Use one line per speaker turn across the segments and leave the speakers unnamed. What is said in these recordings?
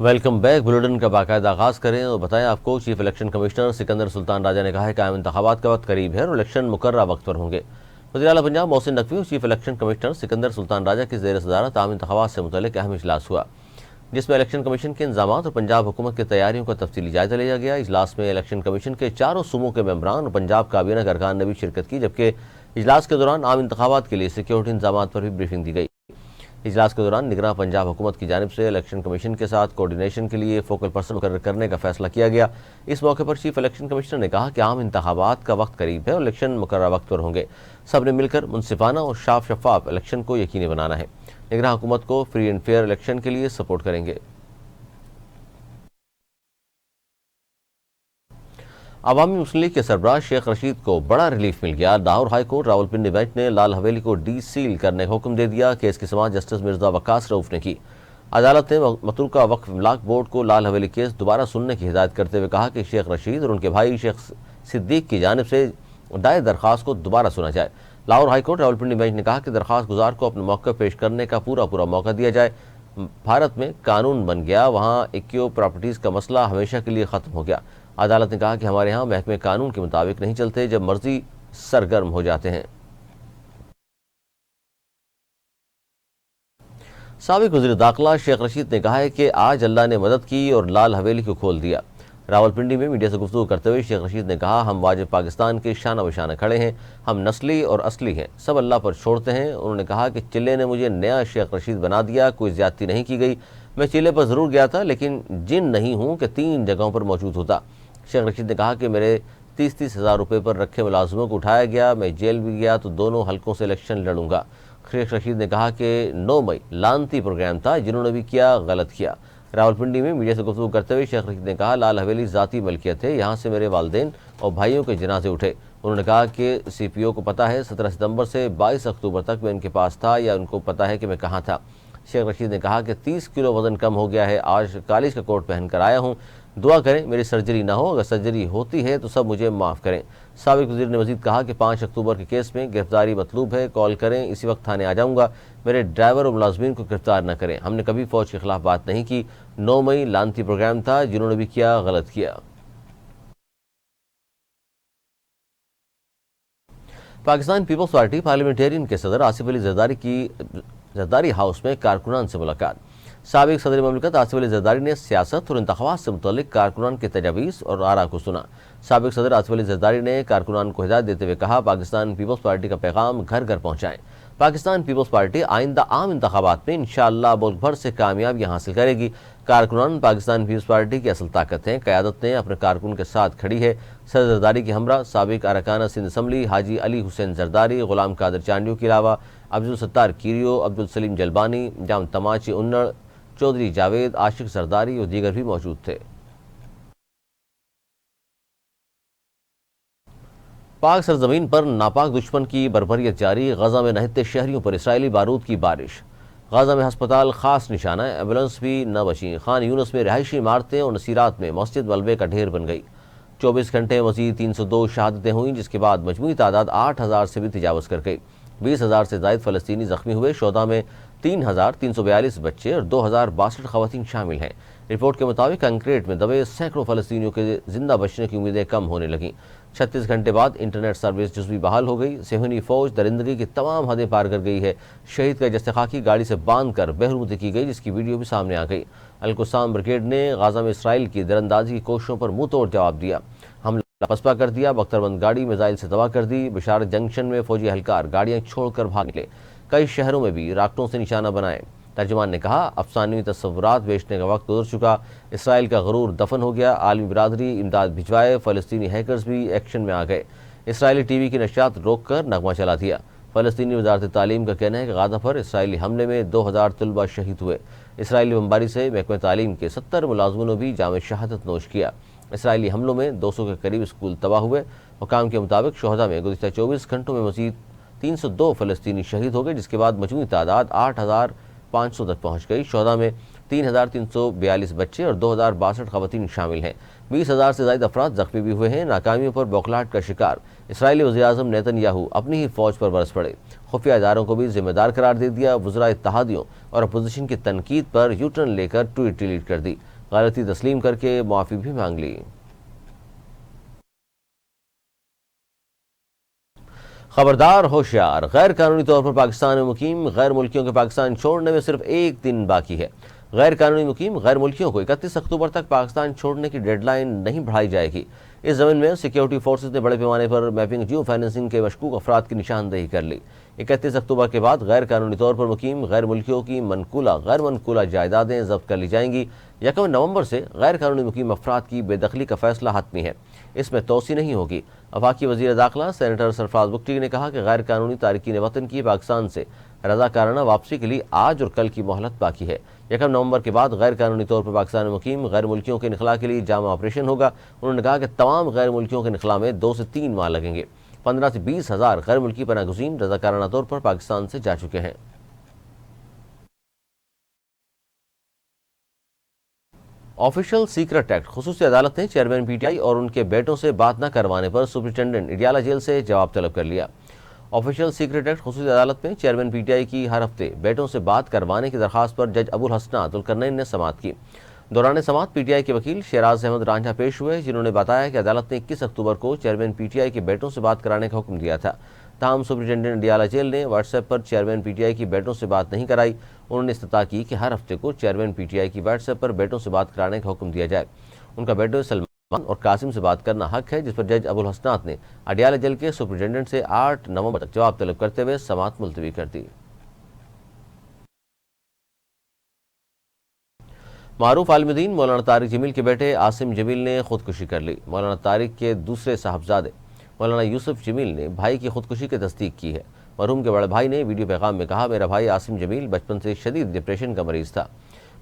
Welcome back bulletin کا باقاعدہ آغاز کریں اور بتائیں آپ کو چیف الیکشن کمشنر سکندر سلطان راجہ نے کہا ہے کہ عام انتخابات کا وقت قریب ہے اور الیکشن مقررہ وقت پر ہوں گے۔ وزیر اعلیٰ پنجاب محسن نقوی اور چیف الیکشن کمشنر سکندر سلطان راجہ کی زیر صدارت عام انتخابات سے متعلق اہم اجلاس ہوا، جس میں الیکشن کمیشن کے انضامات اور پنجاب حکومت کی تیاریوں کا تفصیلی جائزہ لیا گیا۔ اجلاس میں الیکشن کمیشن کے چاروں صوبوں کے ممبران اور پنجاب کابینہ کے ارکان نے بھی شرکت کی، جبکہ اجلاس کے دوران عام انتخابات کے لیے سیکیورٹی انتظامات پر بھی بریفنگ دی گئی۔ اجلاس کے دوران نگراں پنجاب حکومت کی جانب سے الیکشن کمیشن کے ساتھ کوارڈینیشن کے لیے فوکل پرسن مقرر کرنے کا فیصلہ کیا گیا۔ اس موقع پر چیف الیکشن کمشنر نے کہا کہ عام انتخابات کا وقت قریب ہے اور الیکشن مقررہ وقت پر ہوں گے۔ سب نے مل کر منصفانہ اور شفاف الیکشن کو یقینی بنانا ہے۔ نگراں حکومت کو فری اینڈ فیئر الیکشن کے لیے سپورٹ کریں گے۔ عوامی مسلم لیگ کے سربراہ شیخ رشید کو بڑا ریلیف مل گیا۔ Lahore high court Rawalpindi bench نے لال حویلی کو ڈی سیل کرنے کا حکم دے دیا۔ کیس کی سماعت جسٹس مرزا وقاص رؤف نے کی۔ عدالت نے متروکہ وقف املاک بورڈ کو لال حویلی کیس دوبارہ سننے کی ہدایت کرتے ہوئے کہا کہ شیخ رشید اور ان کے بھائی شیخ صدیق کی جانب سے دائر درخواست کو دوبارہ سنا جائے۔ Lahore high court Rawalpindi bench نے کہا کہ درخواست گزار کو اپنا موقع پیش کرنے کا پورا موقع دیا جائے۔ بھارت میں قانون بن گیا، وہاں ایکیو پراپرٹیز کا مسئلہ ہمیشہ کے لیے ختم ہو گیا۔ عدالت نے کہا کہ ہمارے ہاں محکمے قانون کے مطابق نہیں چلتے، جب مرضی سرگرم ہو جاتے ہیں۔ سابق وزیر داخلہ شیخ رشید نے کہا ہے کہ آج اللہ نے مدد کی اور لال حویلی کو کھول دیا۔ راولپنڈی میں میڈیا سے گفتگو کرتے ہوئے شیخ رشید نے کہا، ہم واجب پاکستان کے شانہ بشانہ کھڑے ہیں، ہم نسلی اور اصلی ہیں، سب اللہ پر چھوڑتے ہیں۔ انہوں نے کہا کہ چلے نے مجھے نیا شیخ رشید بنا دیا، کوئی زیادتی نہیں کی گئی، میں چلے پر ضرور گیا تھا لیکن جن نہیں ہوں کہ 3 جگہوں پر موجود ہوتا۔ شیخ رشید نے کہا کہ میرے 30 ہزار روپے پر رکھے ملازموں کو اٹھایا گیا، میں جیل بھی گیا تو دونوں حلقوں سے الیکشن لڑوں گا۔ شیخ رشید نے کہا کہ 9 مئی لانتی پروگرام تھا، جنہوں نے بھی کیا غلط کیا۔ راولپنڈی میں میڈیا سے گفتگو کرتے ہوئے شیخ رشید نے کہا، لال حویلی ذاتی ملکیت ہے، یہاں سے میرے والدین اور بھائیوں کے جنازے اٹھے۔ انہوں نے کہا کہ سی پی او کو پتہ ہے 17 ستمبر سے 22 اکتوبر تک میں ان کے پاس تھا، یا ان کو پتہ ہے کہ میں کہاں تھا۔ شیخ رشید نے کہا کہ 30 کلو وزن کم ہو گیا ہے، آج کالج کا کوٹ پہن کر آیا ہوں، دعا کریں میری سرجری نہ ہو، اگر سرجری ہوتی ہے تو سب مجھے معاف کریں۔ سابق وزیر نے مزید کہا کہ 5 اکتوبر کے کیس میں گرفتاری مطلوب ہے، کال کریں، اسی وقت تھانے آ جاؤں گا، میرے ڈرائیور اور ملازمین کو گرفتار نہ کریں، ہم نے کبھی فوج کے خلاف بات نہیں کی، 9 مئی لانتی پروگرام تھا، جنہوں نے بھی کیا غلط کیا۔ پاکستان پیپلز پارٹی پارلیمنٹیرین کے صدر آصف علی زرداری کی زرداری ہاؤس میں کارکنان سے ملاقات۔ سابق صدر مملکت آصف علی زرداری نے سیاست اور انتخابات سے متعلق کارکنان کی تجاویز اور آراء کو سنا۔ سابق صدر آصف علی زرداری نے کارکنان کو ہدایت دیتے ہوئے کہا، پاکستان پیپلز پارٹی کا پیغام گھر گھر پہنچائیں۔ پاکستان پیپلز پارٹی آئندہ عام انتخابات میں انشاءاللہ ملک بھر سے کامیابی حاصل کرے گی۔ کارکنان پاکستان پیپلز پارٹی کی اصل طاقت ہیں، قیادت نے اپنے کارکن کے ساتھ کھڑی ہے۔ صدر زرداری کے ہمراہ سابق ارکان سندھ اسمبلی حاجی علی حسین زرداری، غلام قادر چانڈیو کے علاوہ عبدالستار کیریو، عبدالسلیم جلبانی، جام تماچی انڑ، چودھری جاوید، عاشق زرداری اور دیگر بھی موجود تھے۔ پاک سرزمین پر ناپاک دشمن کی بربریت جاری، غزہ میں نہتے شہریوں پر اسرائیلی بارود کی بارش۔ غزہ میں ہسپتال خاص نشانہ، ایمبولینس بھی نہ بچیں۔ خان یونس میں رہائشی عمارتیں اور نصیرات میں مسجد ملبے کا ڈھیر بن گئی۔ 24 گھنٹے مزید 302 شہادتیں ہوئیں، جس کے بعد مجموعی تعداد 8000 سے بھی تجاوز کر گئی۔ 20,000 سے زائد فلسطینی زخمی ہوئے۔ شہداء میں 3342 بچے اور 2062 خواتین شامل ہیں۔ رپورٹ کے مطابق کنکریٹ میں دبے سینکڑوں فلسطینیوں کے زندہ بچنے کی امیدیں کم ہونے لگیں۔ 36 گھنٹے بعد انٹرنیٹ سروس جزوی بحال ہو گئی۔ صہیونی فوج درندگی کی تمام حدیں پار کر گئی ہے۔ شہید کا جثہ خاکی گاڑی سے باندھ کر بہرومتی کی گئی، جس کی ویڈیو بھی سامنے آ گئی۔ القسام بریگیڈ نے غزہ میں اسرائیل کی درندازی کی کوششوں پر منہ توڑ جواب دیا، حملہ پسپا کر دیا، بختربند گاڑی میزائل سے تباہ کر دی۔ بشارت جنکشن میں فوجی اہلکار گاڑیاں چھوڑ کر بھاگ نکلے، کئی شہروں میں بھی راکٹوں سے نشانہ بنائے۔ ترجمان نے کہا، افسانوی تصورات بیچنے کا وقت گزر چکا، اسرائیل کا غرور دفن ہو گیا، عالمی برادری امداد بھجوائے، فلسطینی ہیکرز بھی ایکشن میں آ گئے۔ اسرائیلی ٹی وی کی نشریات روک کر نغمہ چلا دیا۔ فلسطینی وزارت تعلیم کا کہنا ہے کہ غزہ پر اسرائیلی حملے میں 2000 طلبہ شہید ہوئے۔ اسرائیلی بمباری سے محکمہ تعلیم کے 70 ملازموں نے بھی جام شہادت نوش کیا۔ اسرائیلی حملوں میں 200 کے قریب اسکول تباہ ہوئے۔ حکام کے مطابق شہداء میں گزشتہ 24 گھنٹوں میں مزید 302 فلسطینی شہید ہو گئے، جس کے بعد مجموعی تعداد 8500 تک پہنچ گئی۔ شہداء میں 3342 بچے اور 2062 خواتین شامل ہیں۔ 20,000 سے زائد افراد زخمی بھی ہوئے ہیں۔ ناکامیوں پر بوکھلاہٹ کا شکار اسرائیلی وزیراعظم نیتن یاہو اپنی ہی فوج پر برس پڑے، خفیہ اداروں کو بھی ذمہ دار قرار دے دیا۔ وزراء اتحادیوں اور اپوزیشن کی تنقید پر یو ٹرن لے کر ٹویٹ ڈیلیٹ کر دی، غلطی تسلیم کر کے معافی بھی مانگ لی۔ خبردار ہوشیار، غیر قانونی طور پر پاکستان میں مقیم غیر ملکیوں کے پاکستان چھوڑنے میں صرف ایک دن باقی ہے۔ غیر قانونی مقیم غیر ملکیوں کو 31 اکتوبر تک پاکستان چھوڑنے کی ڈیڈ لائن نہیں بڑھائی جائے گی۔ اس ضمن میں سیکیورٹی فورسز نے بڑے پیمانے پر میپنگ جیو فائننسنگ کے مشکوک افراد کی نشاندہی کر لی۔ 31 اکتوبر کے بعد غیر قانونی طور پر مقیم غیر ملکیوں کی منقولہ غیر منقولہ جائیدادیں ضبط کر لی جائیں گی۔ 1 نومبر سے غیر قانونی مقیم افراد کی بے دخلی کا فیصلہ حتمی ہے، اس میں توسیع نہیں ہوگی۔ وفاقی وزیر داخلہ سینیٹر سرفراز بگٹی نے کہا کہ غیر قانونی تارکین وطن کی پاکستان سے رضاکارانہ واپسی کے لیے آج اور کل کی مہلت باقی ہے۔ 1 نومبر کے بعد غیر قانونی طور پر پاکستان میں مقیم غیر ملکیوں کے انخلاء کے لیے جامع آپریشن ہوگا۔ انہوں نے کہا کہ تمام غیر ملکیوں کے انخلاء میں 2 سے 3 ماہ لگیں گے۔ 15 سے 20 ہزار غیر ملکی پناہ گزین رضاکارانہ طور پر پاکستان سے جا چکے ہیں۔ آفیشل سیکرٹ ایکٹ، خصوصی عدالت نے چیئرمین پی ٹی آئی اور ان کے بیٹوں سے بات نہ کروانے پر سپرنٹینڈنٹ اڈیالہ جیل سے جواب طلب کر لیا۔ آفیشل سیکرٹ ایکٹ خصوصی عدالت میں چیئرمین پی ٹی آئی کی ہر ہفتے بیٹوں سے بات کروانے کی درخواست پر جج ابو الحسنات القرنین نے سماعت کی۔ دوران سماعت پی ٹی آئی کے وکیل شیراز احمد رانجھا پیش ہوئے، جنہوں نے بتایا کہ عدالت نے 21 اکتوبر کو چیئرمین پی ٹی آئی کے بیٹوں سے بات کرانے کا حکم دیا تھا، تاہم سپرنٹینڈنٹ اڈیالہ جیل نے what's app per chairman P T I کی بیٹوں سے بات نہیں کرائی۔ انہوں نے استدعا کی کہ ہر ہفتے کو چیئرمین پی ٹی آئی کی واٹس ایپ پر بیٹوں سے بات کرانے کا حکم دیا جائے۔ ان کا بیٹوں سلمان اور قاسم سے بات کرنا حق ہے، جس پر جج ابو الحسنات نے اڈیالہ جیل کے سپرنٹینڈنٹ سے 8 نومبر تک جواب طلب کرتے ہوئے سماعت ملتوی کر دی۔ معروف عالم دین مولانا طارق جمیل کے بیٹے عاصم جمیل نے خودکشی کر لی۔ مولانا طارق کے دوسرے صاحبزادے مولانا یوسف جمیل نے بھائی کی خودکشی کی تصدیق کی ہے۔ مرحوم کے بڑے بھائی نے ویڈیو پیغام میں کہا، میرا بھائی عاصم جمیل بچپن سے شدید ڈپریشن کا مریض تھا۔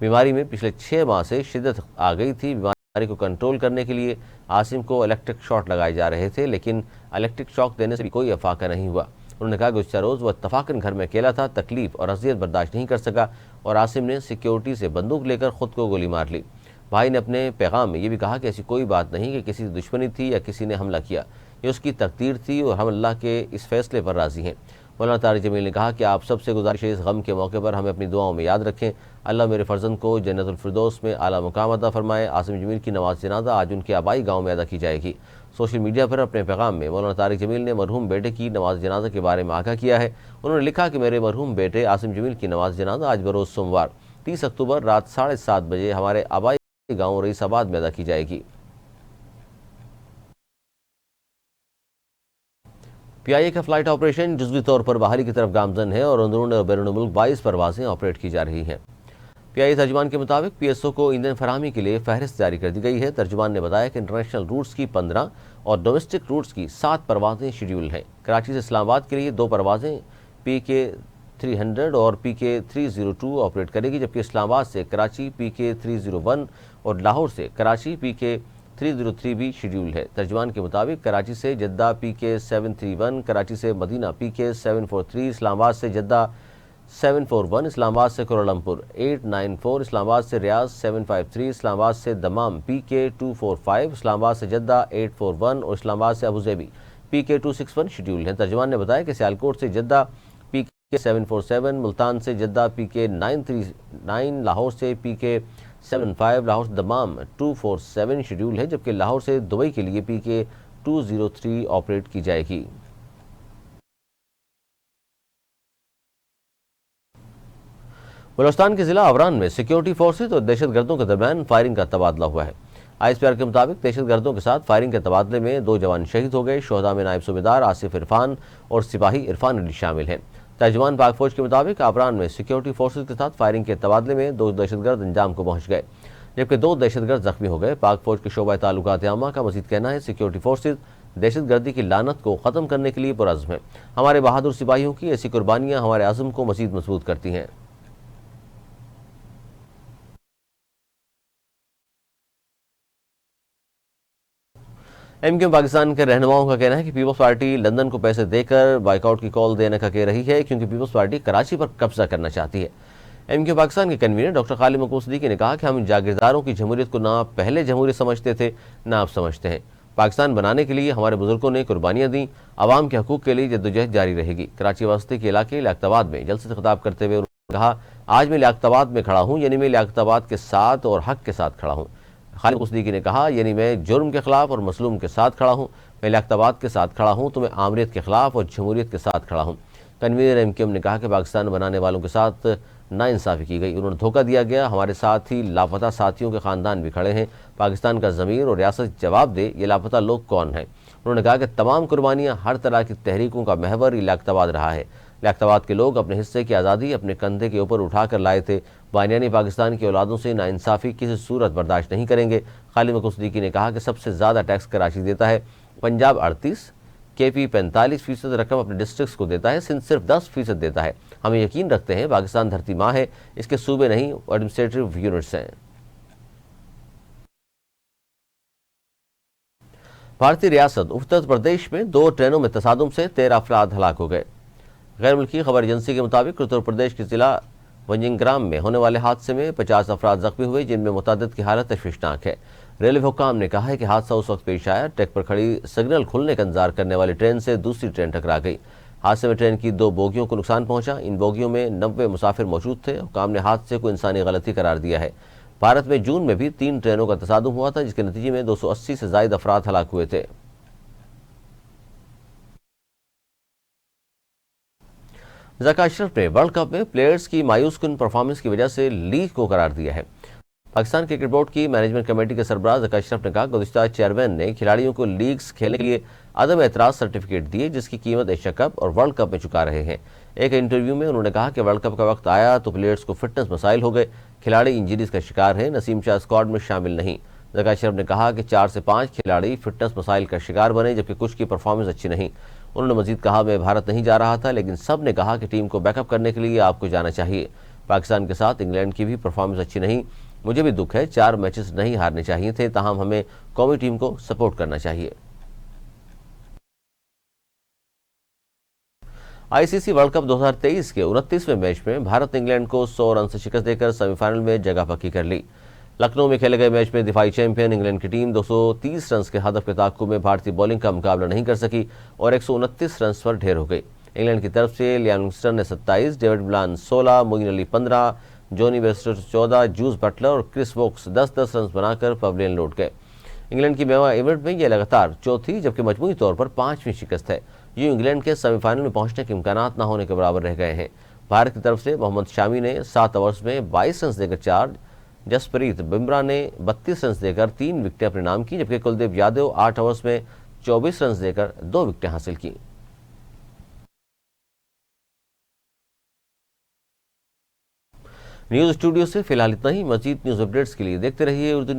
بیماری میں پچھلے 6 ماہ سے شدت آ گئی تھی۔ بیماری کو کنٹرول کرنے کے لیے عاصم کو الیکٹرک شاٹ لگائے جا رہے تھے، لیکن الیکٹرک شاک دینے سے بھی کوئی افاقہ نہیں ہوا۔ انہوں نے کہا کہ گزشتہ روز وہ اتفاقاً گھر میں اکیلا تھا، تکلیف اور اذیت برداشت نہیں کر سکا اور عاصم نے سیکیورٹی سے بندوق لے کر خود کو گولی مار لی۔ بھائی نے اپنے پیغام میں یہ بھی کہا کہ ایسی کوئی بات نہیں کہ کسی سے دشمنی تھی یا کسی نے حملہ کیا، یہ اس کی تقدیر تھی اور ہم اللہ کے اس فیصلے پر راضی ہیں۔ مولانا طارق جمیل نے کہا کہ آپ سب سے گزارش ہے اس غم کے موقع پر ہمیں اپنی دعاؤں میں یاد رکھیں، اللہ میرے فرزند کو جنت الفردوس میں اعلیٰ مقام عطا فرمائے۔ عاصم جمیل کی نماز جنازہ آج ان کے آبائی گاؤں میں ادا کی جائے گی۔ سوشل میڈیا پر اپنے پیغام میں مولانا طارق جمیل نے مرحوم بیٹے کی نماز جنازہ کے بارے میں آگاہ کیا ہے۔ انہوں نے لکھا کہ میرے مرحوم بیٹے عاصم جمیل کی نماز جنازہ آج بروز سوموار 30 اکتوبر رات 7:30 بجے ہمارے آبائی گاؤں رئیس آباد میں ادا کی جائے گی۔ پی آئی اے کا فلائٹ آپریشن جزوی طور پر بحالی کی طرف گامزن ہے اور اندرون اور بیرون ملک 22 پروازیں آپریٹ کی جا رہی ہیں۔ پی آئی اے ترجمان کے مطابق پی ایس او کو ایندھن فراہمی کے لیے فہرست جاری کر دی گئی ہے۔ ترجمان نے بتایا کہ انٹرنیشنل روٹس کی 15 اور ڈومیسٹک روٹس کی 7 پروازیں شیڈیول ہیں۔ کراچی سے اسلام آباد کے لیے 2 پروازیں پی کے 300 اور پی کے 302 آپریٹ کرے گی، جبکہ اسلام آباد سے کراچی پی کے 301 اور لاہور سے کراچی پی کے 303 بھی شیڈیول ہے۔ ترجمان کے مطابق کراچی سے جدہ پی کے 731، کراچی سے مدینہ پی کے 743، اسلام آباد سے جدہ 741، اسلام آباد سے کوالالمپور 894، اسلام آباد سے ریاض 753، اسلام آباد سے دمام پی کے 245، اسلام آباد سے جدہ 841 اور اسلام آباد سے ابوظہبی پی کے 261 شیڈیول ہیں۔ ترجمان نے بتایا کہ سیالکوٹ سے جدہ پی کے 747، ملتان سے جدہ پی کے 939، لاہور سے پی کے 75، لاہور سے دمام 247 شیڈیول ہے، جبکہ لاہور سے دبئی کے لیے پی کے 203 آپریٹ کی جائے گی۔ بلوچستان کے ضلع اوران میں سیکیورٹی فورسز اور دہشت گردوں کے درمیان فائرنگ کا تبادلہ ہوا ہے۔ آئی ایس پی آر کے مطابق دہشت گردوں کے ساتھ فائرنگ کے تبادلے میں 2 جوان شہید ہو گئے۔ شہداء میں نائب صوبیدار آصف عرفان اور سپاہی عرفان علی شامل ہیں۔ ترجمان پاک فوج کے مطابق اوران میں سیکیورٹی فورسز کے ساتھ فائرنگ کے تبادلے میں 2 دہشت گرد انجام کو پہنچ گئے، جبکہ 2 دہشت گرد زخمی ہو گئے۔ پاک فوج کے شعبہ تعلقات عامہ کا مزید کہنا ہے سیکیورٹی فورسز دہشت گردی کی لعنت کو ختم کرنے کے لیے پرعزم ہیں۔ ہمارے بہادر سپاہیوں کی ایسی قربانیاں ہمارے عزم کو مزید مضبوط کرتی ہیں۔ ایم کیو پاکستان کے رہنماؤں کا کہنا ہے کہ پیپلز پارٹی لندن کو پیسے دے کر بائیک آؤٹ کی کال دینے کا کہہ رہی ہے، کیونکہ پیپلز پارٹی کراچی پر قبضہ کرنا چاہتی ہے۔ ایم کیو پاکستان کے کنوینر ڈاکٹر خالد مقبول صدیقی نے کہا کہ ہم جاگیرداروں کی جمہوریت کو نہ پہلے جمہوریت سمجھتے تھے نہ اب سمجھتے ہیں۔ پاکستان بنانے کے لیے ہمارے بزرگوں نے قربانیاں دیں، عوام کے حقوق کے لیے جدوجہد جاری رہے گی۔ کراچی وسطی کے علاقے لیاقت آباد میں جلسے سے خطاب کرتے ہوئے انہوں نے کہا آج میں لیاقت آباد میں کھڑا ہوں، یعنی میں لیاقت آباد کے ساتھ اور حق کے ساتھ کھڑا ہوں۔ خالد صدیقی نے کہا، یعنی میں جرم کے خلاف اور مظلوم کے ساتھ کھڑا ہوں۔ میں لیاقت آباد کے ساتھ کھڑا ہوں تو میں آمریت کے خلاف اور جمہوریت کے ساتھ کھڑا ہوں۔ کنوینر ایم کیو ایم نے کہا کہ پاکستان بنانے والوں کے ساتھ ناانصافی کی گئی، انہوں نے دھوکہ دیا گیا، ہمارے ساتھ ہی لاپتہ ساتھیوں کے خاندان بھی کھڑے ہیں۔ پاکستان کا ضمیر اور ریاست جواب دے، یہ لاپتہ لوگ کون ہیں؟ انہوں نے کہا کہ تمام قربانیاں، ہر طرح کی تحریکوں کا محور لیاقت آباد رہا ہے۔ لیاقت آباد کے لوگ اپنے حصے کی آزادی اپنے کندھے کے اوپر اٹھا کر لائے تھے۔ بانیانی پاکستان کی اولادوں سے ناانصافی کسی صورت برداشت نہیں کریں گے۔ خالد مکرم صدیقی نے کہا کہ سب سے زیادہ ٹیکس کراچی دیتا ہے، پنجاب 38%، کے پی 45% رقم اپنے ڈسٹرکٹس کو دیتا ہے، سندھ صرف 10% دیتا ہے۔ ہم یقین رکھتے ہیں پاکستان دھرتی ماں ہے، اس کے صوبے نہیں ایڈمنسٹریٹو یونٹس ہیں۔ بھارتی ریاست اتر پردیش میں 2 ٹرینوں میں تصادم سے 13 افراد ہلاک ہو گئے۔ غیر ملکی خبر ایجنسی کے مطابق اتر پردیش کے ضلع ونجنگرام میں ہونے والے حادثے میں 50 افراد زخمی ہوئے، جن میں متعدد کی حالت تشویشناک ہے۔ ریلوے حکام نے کہا ہے کہ حادثہ اس وقت پیش آیا ٹریک پر کھڑی سگنل کھلنے کا انتظار کرنے والی ٹرین سے دوسری ٹرین ٹکرا گئی۔ حادثے میں ٹرین کی 2 بوگیوں کو نقصان پہنچا، ان بوگیوں میں 90 مسافر موجود تھے۔ حکام نے حادثے کو انسانی غلطی قرار دیا ہے۔ بھارت میں جون میں بھی 3 ٹرینوں کا تصادم ہوا تھا، جس کے نتیجے میں 280 سے زائد افراد ہلاک ہوئے تھے۔ ذکا اشرف نے ورلڈ کپ میں پلیئرز کی مایوس کن پرفارمنس کی وجہ سے لیگ کو قرار دیا ہے۔ پاکستان کرکٹ بورڈ کی مینجمنٹ کمیٹی کے سربراہ ذکا اشرف نے کہا کہ گزشتہ چیئرمین نے کھلاڑیوں کو لیگز کھیلنے کے لیے عدم اعتراض سرٹیفکیٹ دیے، جس کی قیمت ایشیا کپ اور ورلڈ کپ میں چکا رہے ہیں۔ ایک انٹرویو میں انہوں نے کہا کہ ورلڈ کپ کا وقت آیا تو پلیئرز کو فٹنس مسائل ہو گئے، کھلاڑی انجریز کا شکار ہیں، نسیم شاہ اسکواڈ میں شامل نہیں۔ ذکا اشرف نے کہا کہ 4 سے 5 کھلاڑی فٹنس مسائل کا شکار بنے، جبکہ کچھ کی پرفارمنس اچھی نہیں۔ انہوں نے مزید کہا، میں بھارت نہیں جا رہا تھا، لیکن سب نے کہا کہ ٹیم کو بیک اپ کرنے کے لیے آپ کو جانا چاہیے۔ پاکستان کے ساتھ انگلینڈ کی بھی پرفارمنس اچھی نہیں، مجھے بھی دکھ ہے، 4 میچز نہیں ہارنے چاہیے تھے، تاہم ہمیں قومی ٹیم کو سپورٹ کرنا چاہیے۔ آئی سی سی ورلڈ کپ 2023 کے 29ویں میچ میں بھارت نے انگلینڈ کو 100 رن سے شکست دے کر سیمی فائنل میں جگہ پکی کر لی۔ لکھنؤ میں کھیلے گئے میچ میں دفاعی چیمپئن انگلینڈ کی ٹیم 230 رنز کے ہدف کے تعاقب میں بھارتی بولنگ کا مقابلہ نہیں کر سکی اور 129 رنز پر ڈھیر ہو گئی۔ انگلینڈ کی طرف سے لیام لنگسٹن نے 27، ڈیوڈ ملان 16، موین علی 15، جونی بیسٹر 14، جوز بٹلر اور کرس ووکس 10-10 رنز بنا کر پویلین لوٹ گئے۔ انگلینڈ کی میوا ایونٹ میں یہ لگاتار چوتھی جبکہ مجموعی طور پر 5ویں شکست ہے۔ یوں انگلینڈ کے سیمی فائنل میں پہنچنے کے امکانات نہ ہونے کے برابر رہ گئے ہیں۔ بھارت کی طرف سے محمد شامی نے 7 اوورز میں 22 رنز دے کر 4، جسپریت بمراہ نے 32 رنز دے کر 3 وکٹیں اپنے نام کی، جبکہ کلدیپ یادو 8 اوورز میں 24 رنز دے کر 2 وکٹیں حاصل کی۔ نیوز اسٹوڈیو سے فی الحال اتنا ہی۔ مزید نیوز اپڈیٹس کے لیے دیکھتے رہیے اردو نیوز۔